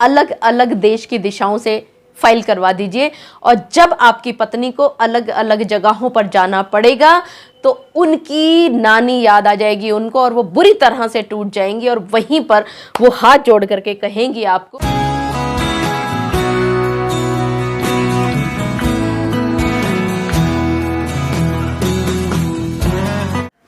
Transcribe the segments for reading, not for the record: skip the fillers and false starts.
अलग अलग देश की दिशाओं से फाइल करवा दीजिए। और जब आपकी पत्नी को अलग अलग जगहों पर जाना पड़ेगा तो उनकी नानी याद आ जाएगी उनको, और वो बुरी तरह से टूट जाएंगी, और वहीं पर वो हाथ जोड़ करके कहेंगी आपको,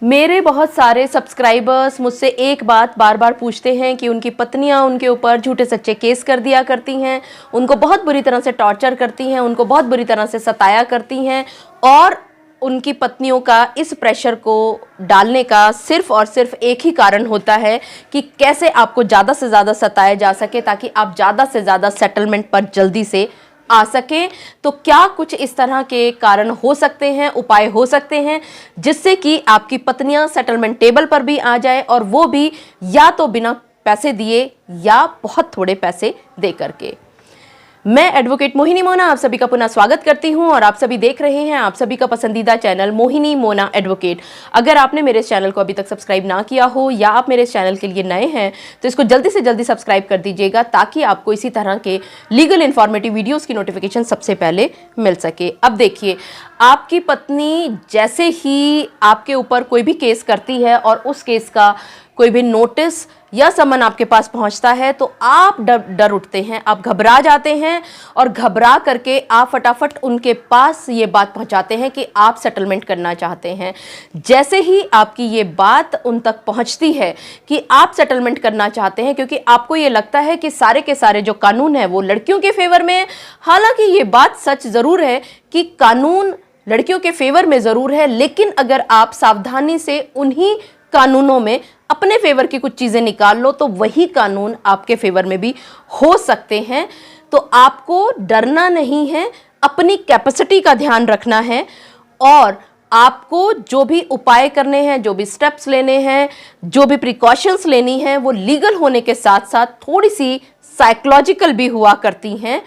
मेरे बहुत सारे सब्सक्राइबर्स मुझसे एक बात बार बार पूछते हैं कि उनकी पत्नियां उनके ऊपर झूठे सच्चे केस कर दिया करती हैं, उनको बहुत बुरी तरह से टॉर्चर करती हैं, उनको बहुत बुरी तरह से सताया करती हैं, और उनकी पत्नियों का इस प्रेशर को डालने का सिर्फ और सिर्फ एक ही कारण होता है कि कैसे आपको ज़्यादा से ज़्यादा सताया जा सके, ताकि आप ज़्यादा से ज़्यादा सेटलमेंट पर जल्दी से आ सके। तो क्या कुछ इस तरह के कारण हो सकते हैं, उपाय हो सकते हैं, जिससे कि आपकी पत्नियां सेटलमेंट टेबल पर भी आ जाए, और वो भी या तो बिना पैसे दिए या बहुत थोड़े पैसे दे करके। मैं एडवोकेट मोहिनी मोना आप सभी का पुनः स्वागत करती हूं, और आप सभी देख रहे हैं आप सभी का पसंदीदा चैनल मोहिनी मोना एडवोकेट। अगर आपने मेरे इस चैनल को अभी तक सब्सक्राइब ना किया हो, या आप मेरे इस चैनल के लिए नए हैं, तो इसको जल्दी से जल्दी सब्सक्राइब कर दीजिएगा, ताकि आपको इसी तरह के लीगल इन्फॉर्मेटिव वीडियोज़ की नोटिफिकेशन सबसे पहले मिल सके। अब देखिए, आपकी पत्नी जैसे ही आपके ऊपर कोई भी केस करती है और उस केस का कोई भी नोटिस या समन आपके पास पहुंचता है, तो आप डर उठते हैं, आप घबरा जाते हैं, और घबरा करके आप फटाफट उनके पास ये बात पहुंचाते हैं कि आप सेटलमेंट करना चाहते हैं। जैसे ही आपकी ये बात उन तक पहुंचती है कि आप सेटलमेंट करना चाहते हैं, क्योंकि आपको ये लगता है कि सारे के सारे जो कानून है वो लड़कियों के फेवर में है। हालांकि ये बात सच ज़रूर है कि कानून लड़कियों के फेवर में ज़रूर है, लेकिन अगर आप सावधानी से उन्हीं कानूनों में अपने फेवर की कुछ चीज़ें निकाल लो, तो वही कानून आपके फेवर में भी हो सकते हैं। तो आपको डरना नहीं है, अपनी कैपेसिटी का ध्यान रखना है, और आपको जो भी उपाय करने हैं, जो भी स्टेप्स लेने हैं, जो भी प्रिकॉशंस लेनी हैं, वो लीगल होने के साथ साथ थोड़ी सी साइकोलॉजिकल भी हुआ करती हैं।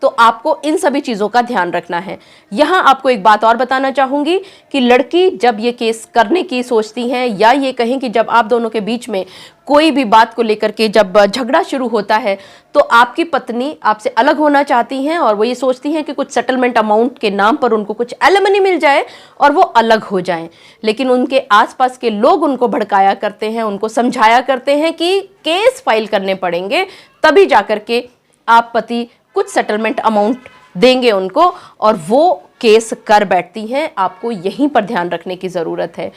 तो आपको इन सभी चीज़ों का ध्यान रखना है। यहाँ आपको एक बात और बताना चाहूँगी कि लड़की जब ये केस करने की सोचती हैं, या ये कहें कि जब आप दोनों के बीच में कोई भी बात को लेकर के जब झगड़ा शुरू होता है, तो आपकी पत्नी आपसे अलग होना चाहती हैं, और वो ये सोचती हैं कि कुछ सेटलमेंट अमाउंट के नाम पर उनको कुछ एलिमनी मिल जाए और वो अलग हो जाएं। लेकिन उनके आसपास के लोग उनको भड़काया करते हैं, उनको समझाया करते हैं कि केस फाइल करने पड़ेंगे, तभी जाकर के आप पति कुछ सेटलमेंट अमाउंट देंगे उनको, और वो केस कर बैठती हैं। आपको यहीं पर ध्यान रखने की ज़रूरत है।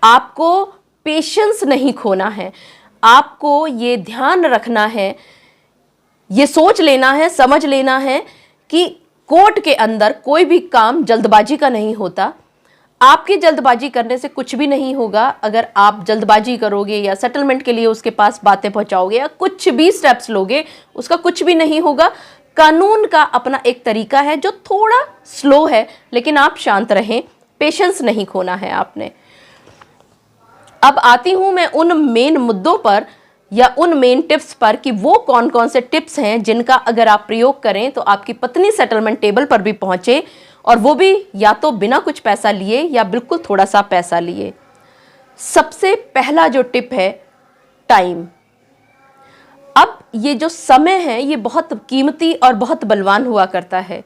आपको पेशेंस नहीं खोना है, आपको ये ध्यान रखना है, ये सोच लेना है, समझ लेना है कि कोर्ट के अंदर कोई भी काम जल्दबाजी का नहीं होता। आपकी जल्दबाजी करने से कुछ भी नहीं होगा। अगर आप जल्दबाजी करोगे या सेटलमेंट के लिए उसके पास बातें पहुंचाओगे या कुछ भी स्टेप्स लोगे, उसका कुछ भी नहीं होगा। कानून का अपना एक तरीका है जो थोड़ा स्लो है, लेकिन आप शांत रहें, पेशेंस नहीं खोना है आपने। अब आती हूं मैं उन मेन मुद्दों पर या उन मेन टिप्स पर कि वो कौन कौन से टिप्स हैं जिनका अगर आप प्रयोग करें तो आपकी पत्नी सेटलमेंट टेबल पर भी पहुंचे, और वो भी या तो बिना कुछ पैसा लिए या बिल्कुल थोड़ा सा पैसा लिए। सबसे पहला जो टिप है, टाइम। अब ये जो समय है ये बहुत कीमती और बहुत बलवान हुआ करता है।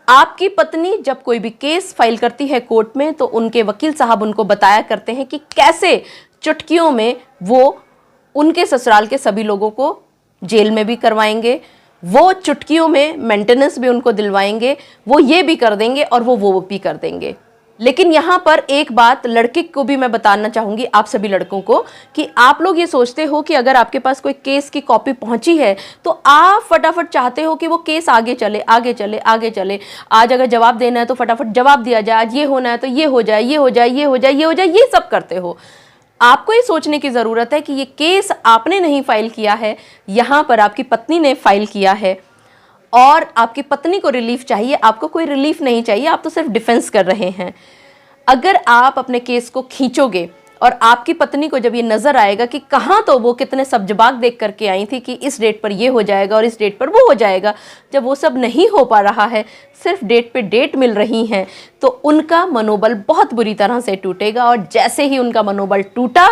आपकी पत्नी जब कोई भी केस फाइल करती है कोर्ट में, तो उनके वकील साहब उनको बताया करते हैं कि कैसे चुटकियों में वो उनके ससुराल के सभी लोगों को जेल में भी करवाएंगे, वो चुटकियों में मेंटेनेंस भी उनको दिलवाएंगे, वो ये भी कर देंगे और वो भी कर देंगे। लेकिन यहाँ पर एक बात लड़के को भी मैं बताना चाहूँगी, आप सभी लड़कों को, कि आप लोग ये सोचते हो कि अगर आपके पास कोई केस की कॉपी पहुँची है तो आप फटाफट चाहते हो कि वो केस आगे चले आगे चले आगे चले। आज अगर जवाब देना है तो फटाफट जवाब दिया जाए, आज ये होना है तो ये हो जाए, ये हो जाए, ये हो जाए, ये हो जाए, ये सब करते हो। आपको ये सोचने की ज़रूरत है कि ये केस आपने नहीं फाइल किया है, यहाँ पर आपकी पत्नी ने फाइल किया है, और आपकी पत्नी को रिलीफ चाहिए, आपको कोई रिलीफ नहीं चाहिए, आप तो सिर्फ डिफेंस कर रहे हैं। अगर आप अपने केस को खींचोगे और आपकी पत्नी को जब ये नज़र आएगा कि कहाँ तो वो कितने सब्जबाग देख करके आई थी कि इस डेट पर ये हो जाएगा और इस डेट पर वो हो जाएगा, जब वो सब नहीं हो पा रहा है, सिर्फ डेट पे डेट मिल रही हैं, तो उनका मनोबल बहुत बुरी तरह से टूटेगा। और जैसे ही उनका मनोबल टूटा,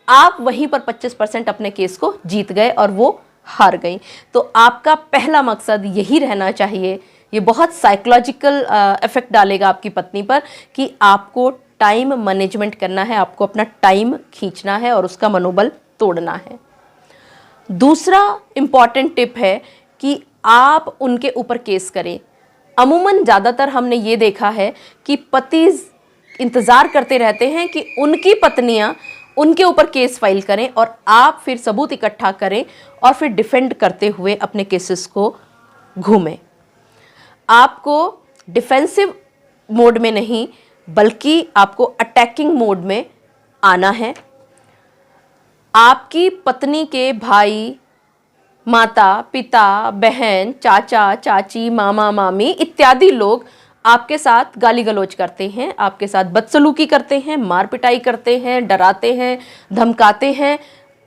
आप वहीं पर 25% अपने केस को जीत गए और वो हार गई। तो आपका पहला मकसद यही रहना चाहिए, ये बहुत साइकोलॉजिकल इफेक्ट डालेगा आपकी पत्नी पर कि आपको टाइम मैनेजमेंट करना है, आपको अपना टाइम खींचना है और उसका मनोबल तोड़ना है। दूसरा इंपॉर्टेंट टिप है कि आप उनके ऊपर केस करें। अमूमन ज़्यादातर हमने ये देखा है कि पति इंतज़ार करते रहते हैं कि उनकी पत्नियां उनके ऊपर केस फाइल करें और आप फिर सबूत इकट्ठा करें और फिर डिफेंड करते हुए अपने केसेस को घूमें। आपको डिफेंसिव मोड में नहीं बल्कि आपको अटैकिंग मोड में आना है। आपकी पत्नी के भाई, माता पिता, बहन, चाचा चाची, मामा मामी इत्यादि लोग आपके साथ गाली गलौज करते हैं, आपके साथ बदसलूकी करते हैं, मार पिटाई करते हैं, डराते हैं, धमकाते हैं,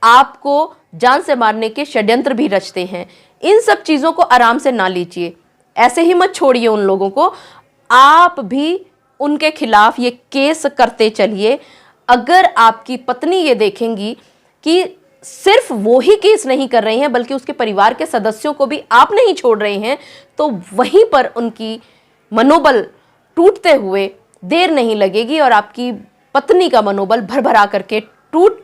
आपको जान से मारने के षड्यंत्र भी रचते हैं। इन सब चीज़ों को आराम से ना लीजिए, ऐसे ही मत छोड़िए उन लोगों को। आप भी उनके खिलाफ ये केस करते चलिए। अगर आपकी पत्नी ये देखेंगी कि सिर्फ वो ही केस नहीं कर रहे हैं बल्कि उसके परिवार के सदस्यों को भी आप नहीं छोड़ रहे हैं, तो वहीं पर उनकी मनोबल टूटते हुए देर नहीं लगेगी और आपकी पत्नी का मनोबल भरभरा करके टूट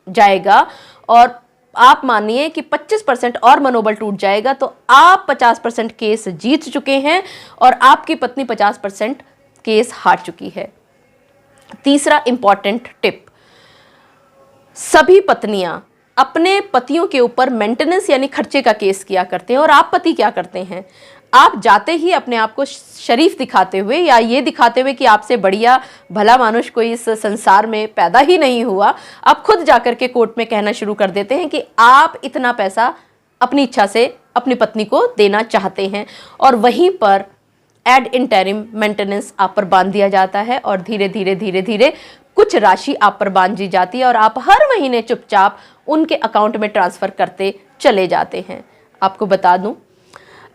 जाएगा। और आप मानिए कि 25% और मनोबल टूट जाएगा तो आप 50% केस जीत चुके हैं और आपकी पत्नी 50% केस हार चुकी है। तीसरा इंपॉर्टेंट टिप, सभी पत्नियां अपने पतियों के ऊपर मेंटेनेंस यानी खर्चे का केस किया करते हैं और आप पति क्या करते हैं, आप जाते ही अपने आप को शरीफ दिखाते हुए या ये दिखाते हुए कि आपसे बढ़िया भला मानुष कोई इस संसार में पैदा ही नहीं हुआ, आप खुद जाकर के कोर्ट में कहना शुरू कर देते हैं कि आप इतना पैसा अपनी इच्छा से अपनी पत्नी को देना चाहते हैं और वहीं पर एड इंटरिम मेंटेनेंस आप पर बांध दिया जाता है और धीरे धीरे धीरे धीरे कुछ राशि आप पर बांध दी जाती है और आप हर महीने चुपचाप उनके अकाउंट में ट्रांसफ़र करते चले जाते हैं। आपको बता दूं,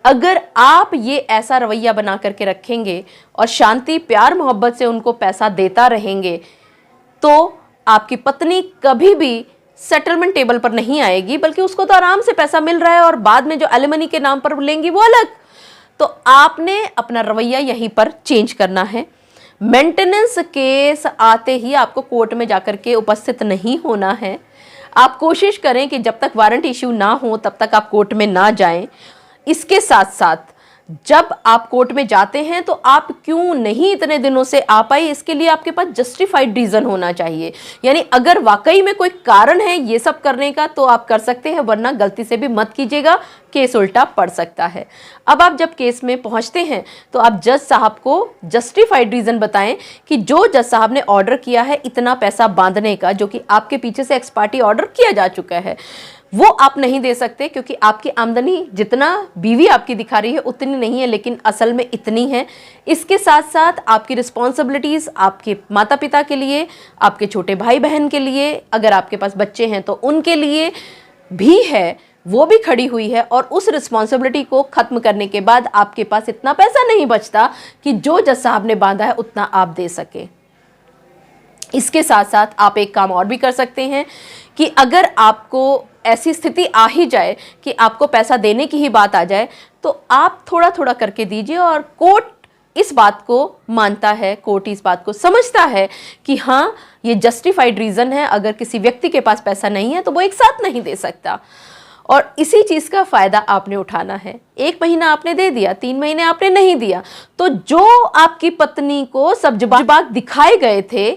अगर आप ये ऐसा रवैया बना करके रखेंगे और शांति प्यार मोहब्बत से उनको पैसा देता रहेंगे तो आपकी पत्नी कभी भी सेटलमेंट टेबल पर नहीं आएगी, बल्कि उसको तो आराम से पैसा मिल रहा है और बाद में जो एलिमनी के नाम पर लेंगी वो अलग। तो आपने अपना रवैया यहीं पर चेंज करना है। मेंटेनेंस केस आते ही आपको कोर्ट में जाकर के उपस्थित नहीं होना है। आप कोशिश करें कि जब तक वारंट इश्यू ना हो तब तक आप कोर्ट में ना जाएं। इसके साथ साथ जब आप कोर्ट में जाते हैं तो आप क्यों नहीं इतने दिनों से आ पाए, इसके लिए आपके पास जस्टिफाइड रीज़न होना चाहिए। यानी अगर वाकई में कोई कारण है ये सब करने का तो आप कर सकते हैं, वरना गलती से भी मत कीजिएगा, केस उल्टा पड़ सकता है। अब आप जब केस में पहुंचते हैं तो आप जज साहब को जस्टिफाइड रीज़न बताएं कि जो जज साहब ने ऑर्डर किया है इतना पैसा बांधने का, जो कि आपके पीछे से एक्स पार्टी ऑर्डर किया जा चुका है, वो आप नहीं दे सकते क्योंकि आपकी आमदनी जितना बीवी आपकी दिखा रही है उतनी नहीं है, लेकिन असल में इतनी है। इसके साथ साथ आपकी रिस्पॉन्सिबिलिटीज़ आपके माता पिता के लिए, आपके छोटे भाई बहन के लिए, अगर आपके पास बच्चे हैं तो उनके लिए भी है, वो भी खड़ी हुई है। और उस रिस्पॉन्सिबिलिटी को ख़त्म करने के बाद आपके पास इतना पैसा नहीं बचता कि जो जज साहब ने बांधा है उतना आप दे सके। इसके साथ साथ आप एक काम और भी कर सकते हैं कि अगर आपको ऐसी स्थिति आ ही जाए कि आपको पैसा देने की ही बात आ जाए तो आप थोड़ा थोड़ा करके दीजिए और कोर्ट इस बात को मानता है, कोर्ट इस बात को समझता है कि हाँ ये जस्टिफाइड रीज़न है। अगर किसी व्यक्ति के पास पैसा नहीं है तो वो एक साथ नहीं दे सकता और इसी चीज़ का फ़ायदा आपने उठाना है। 1 महीना आपने दे दिया, 3 महीने आपने नहीं दिया, तो जो आपकी पत्नी को सब जवाब दिखाए गए थे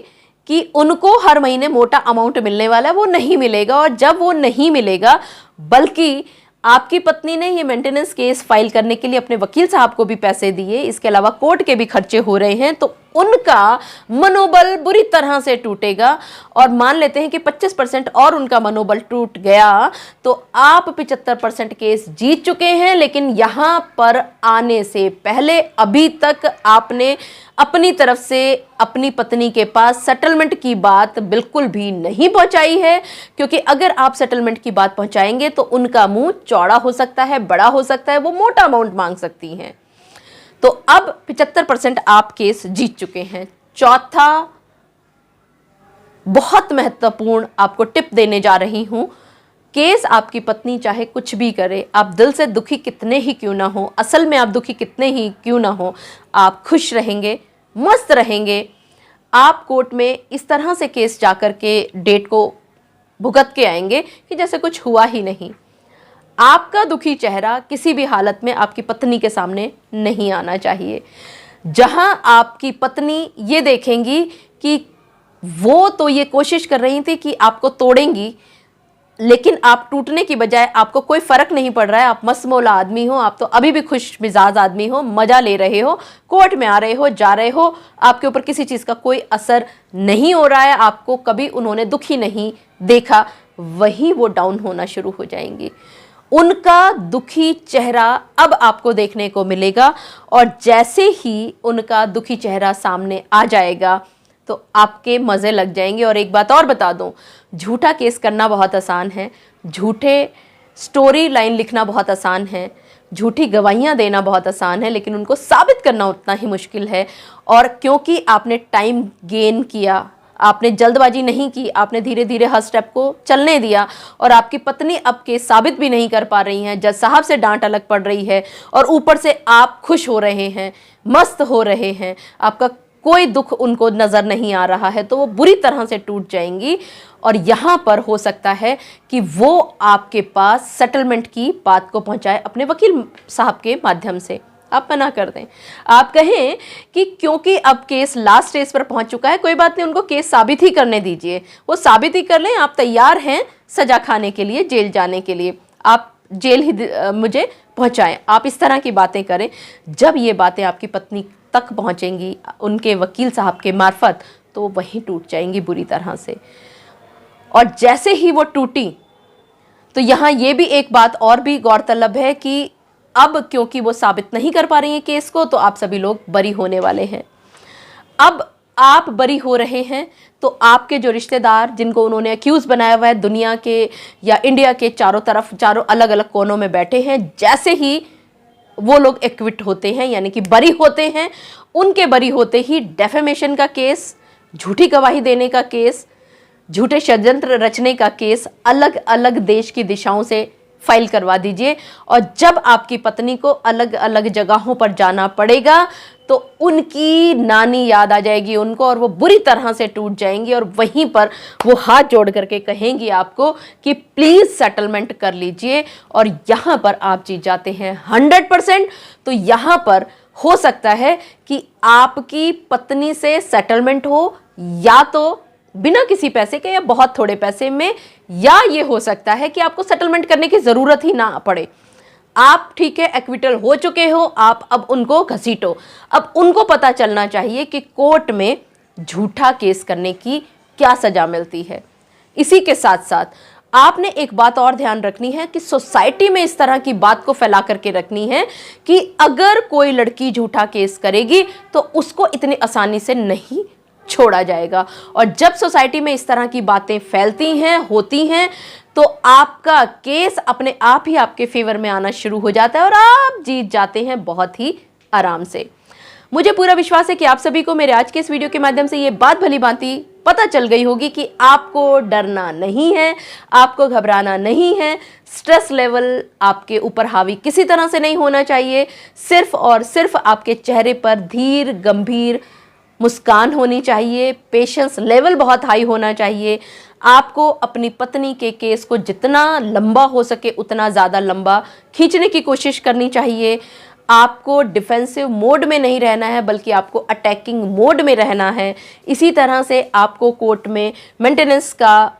कि उनको हर महीने मोटा अमाउंट मिलने वाला है वो नहीं मिलेगा। और जब वो नहीं मिलेगा, बल्कि आपकी पत्नी ने ये मेंटेनेंस केस फाइल करने के लिए अपने वकील साहब को भी पैसे दिए, इसके अलावा कोर्ट के भी खर्चे हो रहे हैं, तो उनका मनोबल बुरी तरह से टूटेगा। और मान लेते हैं कि 25% और उनका मनोबल टूट गया तो आप 75% केस जीत चुके हैं। लेकिन यहाँ पर आने से पहले अभी तक आपने अपनी तरफ से अपनी पत्नी के पास सेटलमेंट की बात बिल्कुल भी नहीं पहुंचाई है, क्योंकि अगर आप सेटलमेंट की बात पहुंचाएंगे तो उनका मुंह चौड़ा हो सकता है, बड़ा हो सकता है, वो मोटा अमाउंट मांग सकती हैं। तो अब 75% आप केस जीत चुके हैं। चौथा बहुत महत्वपूर्ण आपको टिप देने जा रही हूं केस आपकी पत्नी चाहे कुछ भी करे, आप दिल से दुखी कितने ही क्यों ना हो, असल में आप दुखी कितने ही क्यों ना हो, आप खुश रहेंगे, मस्त रहेंगे। आप कोर्ट में इस तरह से केस जाकर के डेट को भुगत के आएंगे कि जैसे कुछ हुआ ही नहीं। आपका दुखी चेहरा किसी भी हालत में आपकी पत्नी के सामने नहीं आना चाहिए। जहां आपकी पत्नी ये देखेंगी कि वो तो ये कोशिश कर रही थी कि आपको तोड़ेंगी, लेकिन आप टूटने की बजाय आपको कोई फर्क नहीं पड़ रहा है, आप मस्त-मौला आदमी हो, आप तो अभी भी खुश मिजाज आदमी हो, मजा ले रहे हो, कोर्ट में आ रहे हो, जा रहे हो, आपके ऊपर किसी चीज़ का कोई असर नहीं हो रहा है, आपको कभी उन्होंने दुखी नहीं देखा, वहीं वो डाउन होना शुरू हो जाएंगी। उनका दुखी चेहरा अब आपको देखने को मिलेगा और जैसे ही उनका दुखी चेहरा सामने आ जाएगा तो आपके मज़े लग जाएंगे। और एक बात और बता दूं, झूठा केस करना बहुत आसान है, झूठे स्टोरी लाइन लिखना बहुत आसान है, झूठी गवाहियां देना बहुत आसान है, लेकिन उनको साबित करना उतना ही मुश्किल है। और क्योंकि आपने टाइम गेन किया, आपने जल्दबाजी नहीं की, आपने धीरे धीरे हर स्टेप को चलने दिया और आपकी पत्नी अब केस साबित भी नहीं कर पा रही हैं, जज साहब से डांट अलग पड़ रही है और ऊपर से आप खुश हो रहे हैं, मस्त हो रहे हैं, आपका कोई दुख उनको नज़र नहीं आ रहा है, तो वो बुरी तरह से टूट जाएंगी। और यहाँ पर हो सकता है कि वो आपके पास सेटलमेंट की बात को पहुँचाए अपने वकील साहब के माध्यम से। आप मना कर दें, आप कहें कि क्योंकि अब केस लास्ट स्टेज पर पहुंच चुका है, कोई बात नहीं, उनको केस साबित ही करने दीजिए, वो साबित ही कर लें, आप तैयार हैं सजा खाने के लिए, जेल जाने के लिए, आप जेल ही मुझे पहुंचाएं। आप इस तरह की बातें करें। जब ये बातें आपकी पत्नी तक पहुंचेंगी उनके वकील साहब के मार्फत, तो वहीं टूट जाएंगी बुरी तरह से। और जैसे ही वो टूटी तो यहाँ ये भी एक बात और भी गौरतलब है कि अब क्योंकि वो साबित नहीं कर पा रही हैं केस को, तो आप सभी लोग बरी होने वाले हैं। अब आप बरी हो रहे हैं तो आपके जो रिश्तेदार जिनको उन्होंने अक्यूज़ बनाया हुआ है, दुनिया के या इंडिया के चारों तरफ, चारों अलग अलग कोनों में बैठे हैं, जैसे ही वो लोग एक्विट होते हैं यानी कि बरी होते हैं, उनके बरी होते ही डेफेमेशन का केस, झूठी गवाही देने का केस, झूठे षड्यंत्र रचने का केस अलग अलग देश की दिशाओं से फाइल करवा दीजिए। और जब आपकी पत्नी को अलग अलग जगहों पर जाना पड़ेगा तो उनकी नानी याद आ जाएगी उनको और वो बुरी तरह से टूट जाएंगी और वहीं पर वो हाथ जोड़ करके कहेंगी आपको कि प्लीज़ सेटलमेंट कर लीजिए। और यहाँ पर आप जीत जाते हैं 100%। तो यहाँ पर हो सकता है कि आपकी पत्नी से सेटलमेंट हो, या तो बिना किसी पैसे के या बहुत थोड़े पैसे में, या ये हो सकता है कि आपको सेटलमेंट करने की ज़रूरत ही ना पड़े। आप ठीक है एक्विटल हो चुके हो, आप अब उनको घसीटो। अब उनको पता चलना चाहिए कि कोर्ट में झूठा केस करने की क्या सज़ा मिलती है। इसी के साथ साथ आपने एक बात और ध्यान रखनी है कि सोसाइटी में इस तरह की बात को फैला करके रखनी है कि अगर कोई लड़की झूठा केस करेगी तो उसको इतनी आसानी से नहीं छोड़ा जाएगा। और जब सोसाइटी में इस तरह की बातें फैलती हैं, होती हैं, तो आपका केस अपने आप ही आपके फेवर में आना शुरू हो जाता है और आप जीत जाते हैं बहुत ही आराम से। मुझे पूरा विश्वास है कि आप सभी को मेरे आज के इस वीडियो के माध्यम से ये बात भली भांति पता चल गई होगी कि आपको डरना नहीं है, आपको घबराना नहीं है, स्ट्रेस लेवल आपके ऊपर हावी किसी तरह से नहीं होना चाहिए। सिर्फ और सिर्फ आपके चेहरे पर धीर गंभीर मुस्कान होनी चाहिए, पेशेंस लेवल बहुत हाई होना चाहिए। आपको अपनी पत्नी के केस को जितना लंबा हो सके उतना ज़्यादा लंबा खींचने की कोशिश करनी चाहिए। आपको डिफेंसिव मोड में नहीं रहना है बल्कि आपको अटैकिंग मोड में रहना है। इसी तरह से आपको कोर्ट में मेंटेनेंस का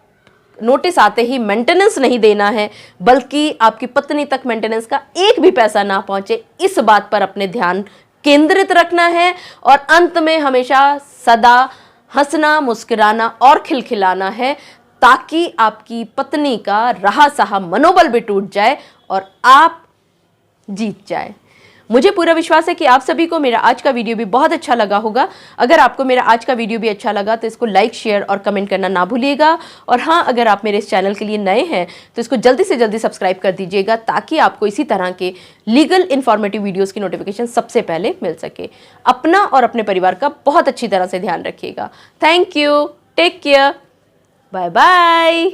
नोटिस आते ही मेंटेनेंस नहीं देना है, बल्कि आपकी पत्नी तक मेंटेनेंस का एक भी पैसा ना पहुंचे, इस बात पर अपने ध्यान केंद्रित रखना है। और अंत में हमेशा सदा हंसना, मुस्कुराना और खिलखिलाना है, ताकि आपकी पत्नी का रहा सहा मनोबल भी टूट जाए और आप जीत जाए। मुझे पूरा विश्वास है कि आप सभी को मेरा आज का वीडियो भी बहुत अच्छा लगा होगा। अगर आपको मेरा आज का वीडियो भी अच्छा लगा तो इसको लाइक, शेयर और कमेंट करना ना भूलिएगा। और हाँ, अगर आप मेरे इस चैनल के लिए नए हैं तो इसको जल्दी से जल्दी सब्सक्राइब कर दीजिएगा, ताकि आपको इसी तरह के लीगल इन्फॉर्मेटिव वीडियोज़ की नोटिफिकेशन सबसे पहले मिल सके। अपना और अपने परिवार का बहुत अच्छी तरह से ध्यान रखिएगा। Thank you, take care, bye bye.